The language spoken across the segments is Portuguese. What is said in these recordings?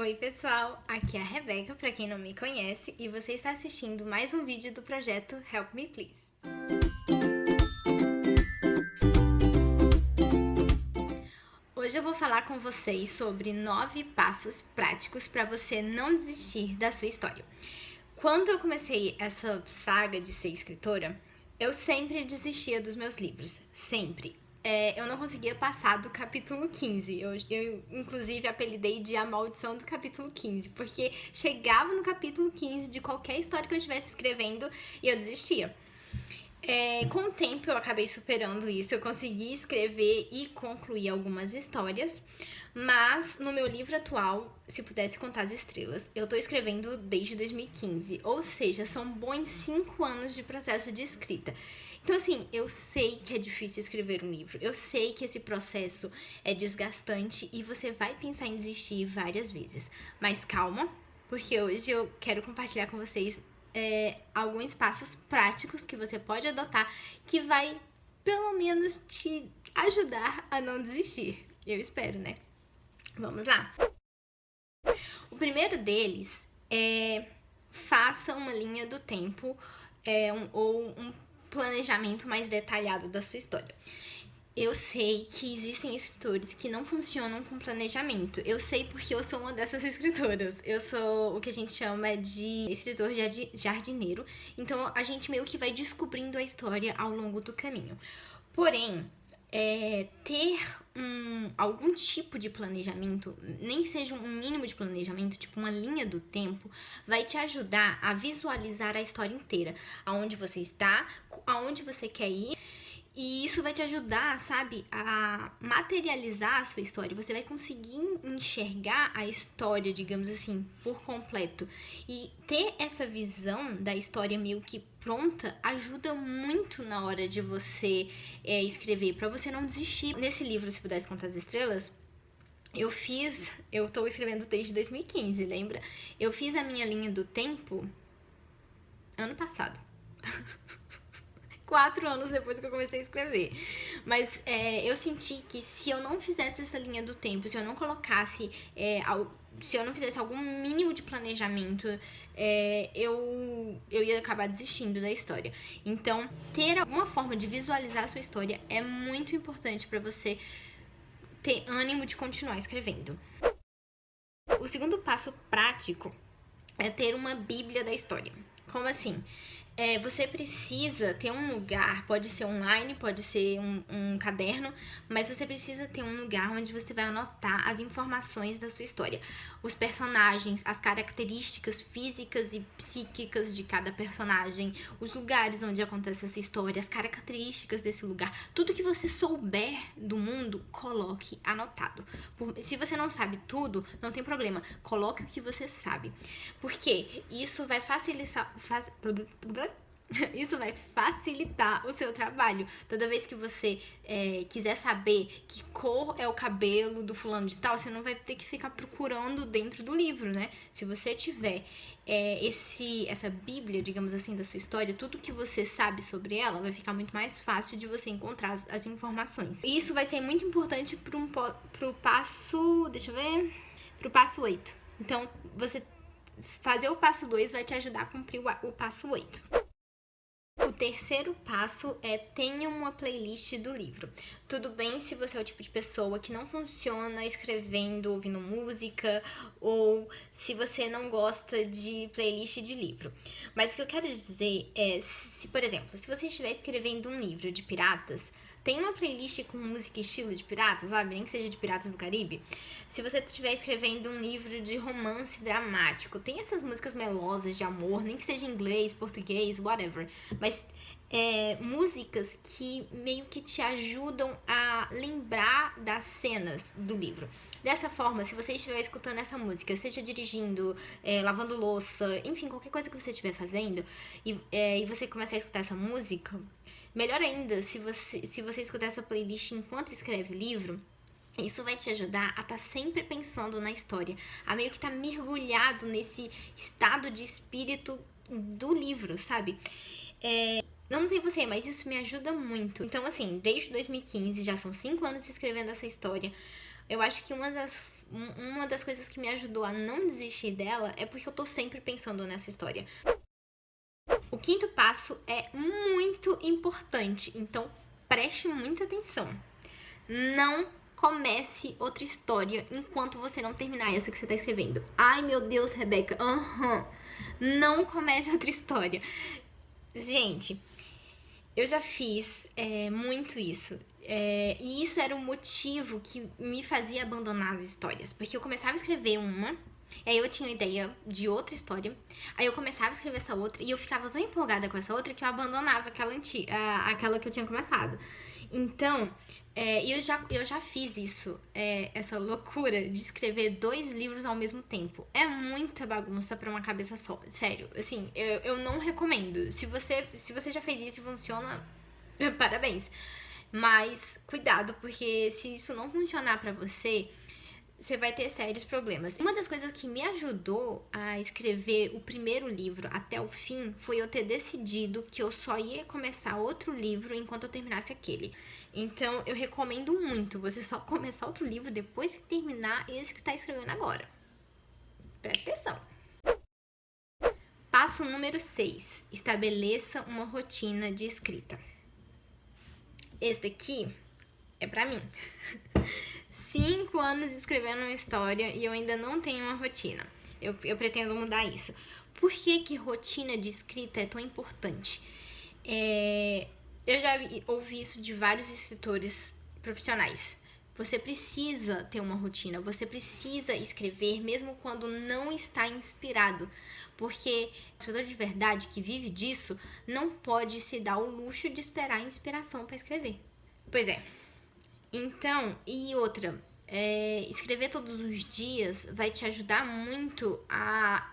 Oi pessoal, aqui é a Rebeca, pra quem não me conhece, e você está assistindo mais um vídeo do projeto Help Me Please. Hoje eu vou falar com vocês sobre 9 passos práticos para você não desistir da sua história. Quando eu comecei essa saga de ser escritora, eu sempre desistia dos meus livros, sempre. Eu não conseguia passar do capítulo 15. Eu, inclusive, apelidei de A Maldição do Capítulo 15, porque chegava no capítulo 15 de qualquer história que eu estivesse escrevendo e eu desistia. Com o tempo eu acabei superando isso, eu consegui escrever e concluir algumas histórias, mas no meu livro atual, Se Pudesse Contar as Estrelas, eu tô escrevendo desde 2015, ou seja, são bons 5 anos de processo de escrita. Então assim, eu sei que é difícil escrever um livro, eu sei que esse processo é desgastante e você vai pensar em desistir várias vezes, mas calma, porque hoje eu quero compartilhar com vocês alguns passos práticos que você pode adotar que vai, pelo menos, te ajudar a não desistir. Eu espero, né? Vamos lá! O primeiro deles é faça uma linha do tempo ou um planejamento mais detalhado da sua história. Eu sei que existem escritores que não funcionam com planejamento. Eu sei porque eu sou uma dessas escritoras. Eu sou o que a gente chama de escritor jardineiro. Então, a gente meio que vai descobrindo a história ao longo do caminho. Porém, ter algum tipo de planejamento, nem que seja um mínimo de planejamento, tipo uma linha do tempo, vai te ajudar a visualizar a história inteira. Aonde você está, aonde você quer ir. E isso vai te ajudar, sabe, a materializar a sua história. Você vai conseguir enxergar a história, digamos assim, por completo. E ter essa visão da história meio que pronta ajuda muito na hora de você escrever, pra você não desistir. Nesse livro, Se Pudesse Contar as Estrelas, eu tô escrevendo desde 2015, lembra? Eu fiz a minha linha do tempo ano passado. 4 anos depois que eu comecei a escrever. Mas eu senti que se eu não fizesse essa linha do tempo, se eu não colocasse, se eu não fizesse algum mínimo de planejamento, eu ia acabar desistindo da história. Então, ter alguma forma de visualizar a sua história é muito importante para você ter ânimo de continuar escrevendo. O segundo passo prático é ter uma bíblia da história. Como assim? Você precisa ter um lugar, pode ser online, pode ser um caderno, mas você precisa ter um lugar onde você vai anotar as informações da sua história. Os personagens, as características físicas e psíquicas de cada personagem, os lugares onde acontece essa história, as características desse lugar. Tudo que você souber do mundo, coloque anotado. Se você não sabe tudo, não tem problema, coloque o que você sabe. Porque isso vai facilitar o seu trabalho. Toda vez que você quiser saber que cor é o cabelo do fulano de tal, você não vai ter que ficar procurando dentro do livro, né? Se você tiver essa bíblia, digamos assim, da sua história, tudo que você sabe sobre ela, vai ficar muito mais fácil de você encontrar as informações. E isso vai ser muito importante pro passo, pro passo 8. Então, você fazer o passo 2 vai te ajudar a cumprir o passo 8. O terceiro passo é tenha uma playlist do livro. Tudo bem se você é o tipo de pessoa que não funciona escrevendo, ouvindo música, ou se você não gosta de playlist de livro. Mas o que eu quero dizer é, por exemplo, se você estiver escrevendo um livro de piratas, tem uma playlist com música estilo de piratas, sabe? Nem que seja de Piratas do Caribe. Se você estiver escrevendo um livro de romance dramático, tem essas músicas melosas de amor, nem que seja em inglês, português, whatever. Mas músicas que meio que te ajudam a lembrar das cenas do livro. Dessa forma, se você estiver escutando essa música, seja dirigindo, lavando louça, enfim, qualquer coisa que você estiver fazendo, e você começar a escutar essa música, melhor ainda, se você escutar essa playlist enquanto escreve o livro, isso vai te ajudar a estar sempre pensando na história, a meio que estar mergulhado nesse estado de espírito do livro, sabe? Não sei você, mas isso me ajuda muito. Então, assim, desde 2015, já são 5 anos escrevendo essa história. Eu acho que uma uma das coisas que me ajudou a não desistir dela é porque eu tô sempre pensando nessa história. O quinto passo é muito importante, então preste muita atenção. Não comece outra história enquanto você não terminar essa que você tá escrevendo. Ai, meu Deus, Rebeca. Não comece outra história. Gente, eu já fiz muito isso. E isso era o motivo que me fazia abandonar as histórias. Porque eu começava a escrever uma, aí eu tinha ideia de outra história, aí eu começava a escrever essa outra, e eu ficava tão empolgada com essa outra que eu abandonava aquela que eu tinha começado. Então, eu já fiz isso, essa loucura de escrever 2 livros ao mesmo tempo. É muita bagunça pra uma cabeça só. Sério, assim, eu não recomendo. Se você já fez isso e funciona, parabéns. Mas cuidado, porque se isso não funcionar pra você, você vai ter sérios problemas. Uma das coisas que me ajudou a escrever o primeiro livro até o fim foi eu ter decidido que eu só ia começar outro livro enquanto eu terminasse aquele. Então, eu recomendo muito você só começar outro livro depois que terminar esse que está escrevendo agora. Presta atenção. Passo número 6. Estabeleça uma rotina de escrita. Esse daqui é pra mim. 5 anos escrevendo uma história e eu ainda não tenho uma rotina. Eu pretendo mudar isso. Por que rotina de escrita é tão importante? Eu já ouvi isso de vários escritores profissionais. Você precisa ter uma rotina, você precisa escrever mesmo quando não está inspirado. Porque o escritor de verdade que vive disso não pode se dar o luxo de esperar a inspiração para escrever. Pois é. Então, e outra, escrever todos os dias vai te ajudar muito a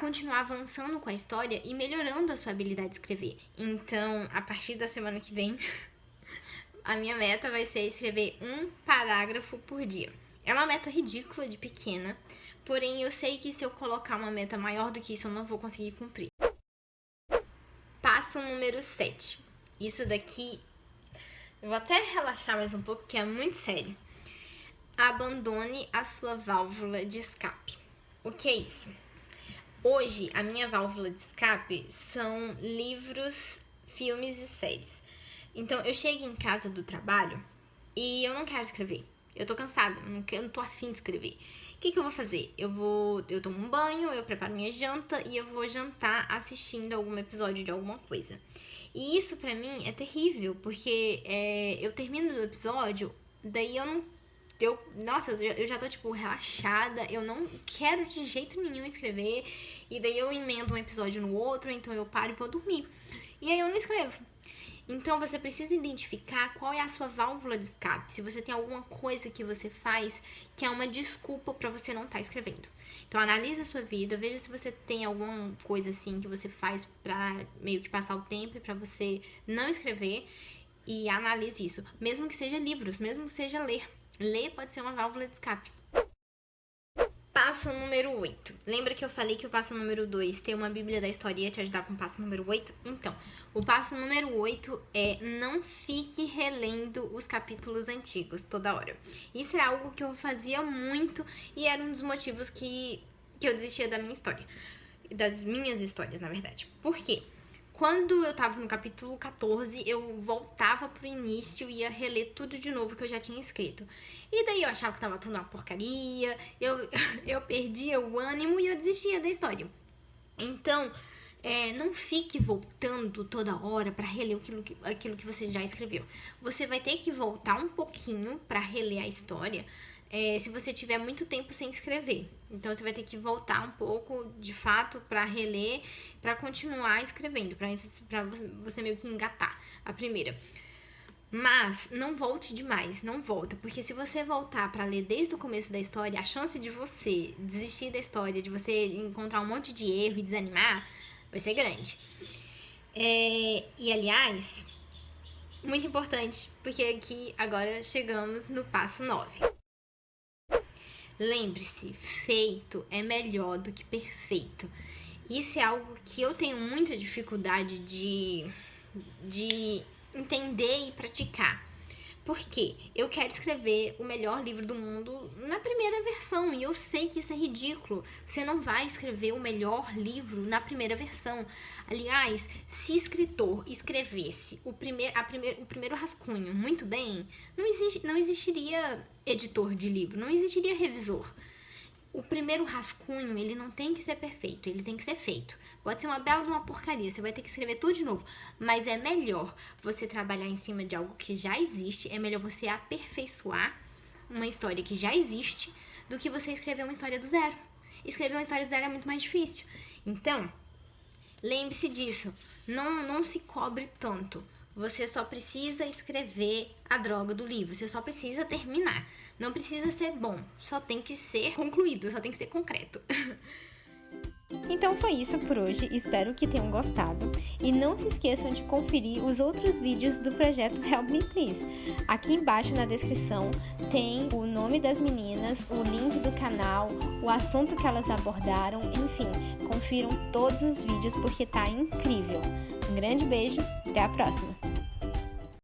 continuar avançando com a história e melhorando a sua habilidade de escrever. Então, a partir da semana que vem, a minha meta vai ser escrever 1 parágrafo por dia. É uma meta ridícula de pequena, porém eu sei que se eu colocar uma meta maior do que isso, eu não vou conseguir cumprir. Passo número 7. Isso daqui, eu vou até relaxar mais um pouco, que é muito sério. Abandone a sua válvula de escape. O que é isso? Hoje, a minha válvula de escape são livros, filmes e séries. Então, eu chego em casa do trabalho e eu não quero escrever. Eu tô cansada, eu não tô afim de escrever. O que eu vou fazer? Eu tomo um banho, eu preparo minha janta e eu vou jantar assistindo algum episódio de alguma coisa. E isso pra mim é terrível, porque eu termino o episódio, daí eu já tô, tipo, relaxada, eu não quero de jeito nenhum escrever, e daí eu emendo um episódio no outro, então eu paro e vou dormir. E aí eu não escrevo. Então você precisa identificar qual é a sua válvula de escape, se você tem alguma coisa que você faz que é uma desculpa pra você não estar escrevendo. Então analise a sua vida, veja se você tem alguma coisa assim que você faz pra meio que passar o tempo e pra você não escrever, e analise isso. Mesmo que seja livros, mesmo que seja ler. Ler pode ser uma válvula de escape. Passo número 8. Lembra que eu falei que o passo número 2 ter uma bíblia da história ia te ajudar com o passo número 8? Então, o passo número 8 é não fique relendo os capítulos antigos toda hora. Isso é algo que eu fazia muito e era um dos motivos que eu desistia da minha história. Das minhas histórias, na verdade. Por quê? Quando eu tava no capítulo 14, eu voltava pro início e ia reler tudo de novo que eu já tinha escrito. E daí eu achava que tava tudo uma porcaria, eu perdia o ânimo e eu desistia da história. Então, não fique voltando toda hora pra reler aquilo que você já escreveu. Você vai ter que voltar um pouquinho pra reler a história, se você tiver muito tempo sem escrever. Então, você vai ter que voltar um pouco, de fato, pra reler, pra continuar escrevendo, pra você meio que engatar a primeira. Mas não volte demais, não volta, porque se você voltar pra ler desde o começo da história, a chance de você desistir da história, de você encontrar um monte de erro e desanimar, vai ser grande. E aliás, muito importante, porque aqui agora chegamos no passo 9. Lembre-se, feito é melhor do que perfeito. Isso é algo que eu tenho muita dificuldade de entender e praticar. Porque eu quero escrever o melhor livro do mundo na primeira versão, e eu sei que isso é ridículo. Você não vai escrever o melhor livro na primeira versão. Aliás, se escritor escrevesse o primeiro rascunho muito bem, não existiria editor de livro, não existiria revisor. O primeiro rascunho, ele não tem que ser perfeito, ele tem que ser feito. Pode ser uma bela de uma porcaria, você vai ter que escrever tudo de novo. Mas é melhor você trabalhar em cima de algo que já existe, é melhor você aperfeiçoar uma história que já existe do que você escrever uma história do zero. Escrever uma história do zero é muito mais difícil. Então, lembre-se disso, não se cobre tanto. Você só precisa escrever a droga do livro, você só precisa terminar. Não precisa ser bom, só tem que ser concluído, só tem que ser concreto. Então foi isso por hoje, espero que tenham gostado. E não se esqueçam de conferir os outros vídeos do projeto Help Me Please. Aqui embaixo na descrição tem o nome das meninas, o link do canal, o assunto que elas abordaram, enfim, confiram todos os vídeos porque tá incrível. Um grande beijo, até a próxima!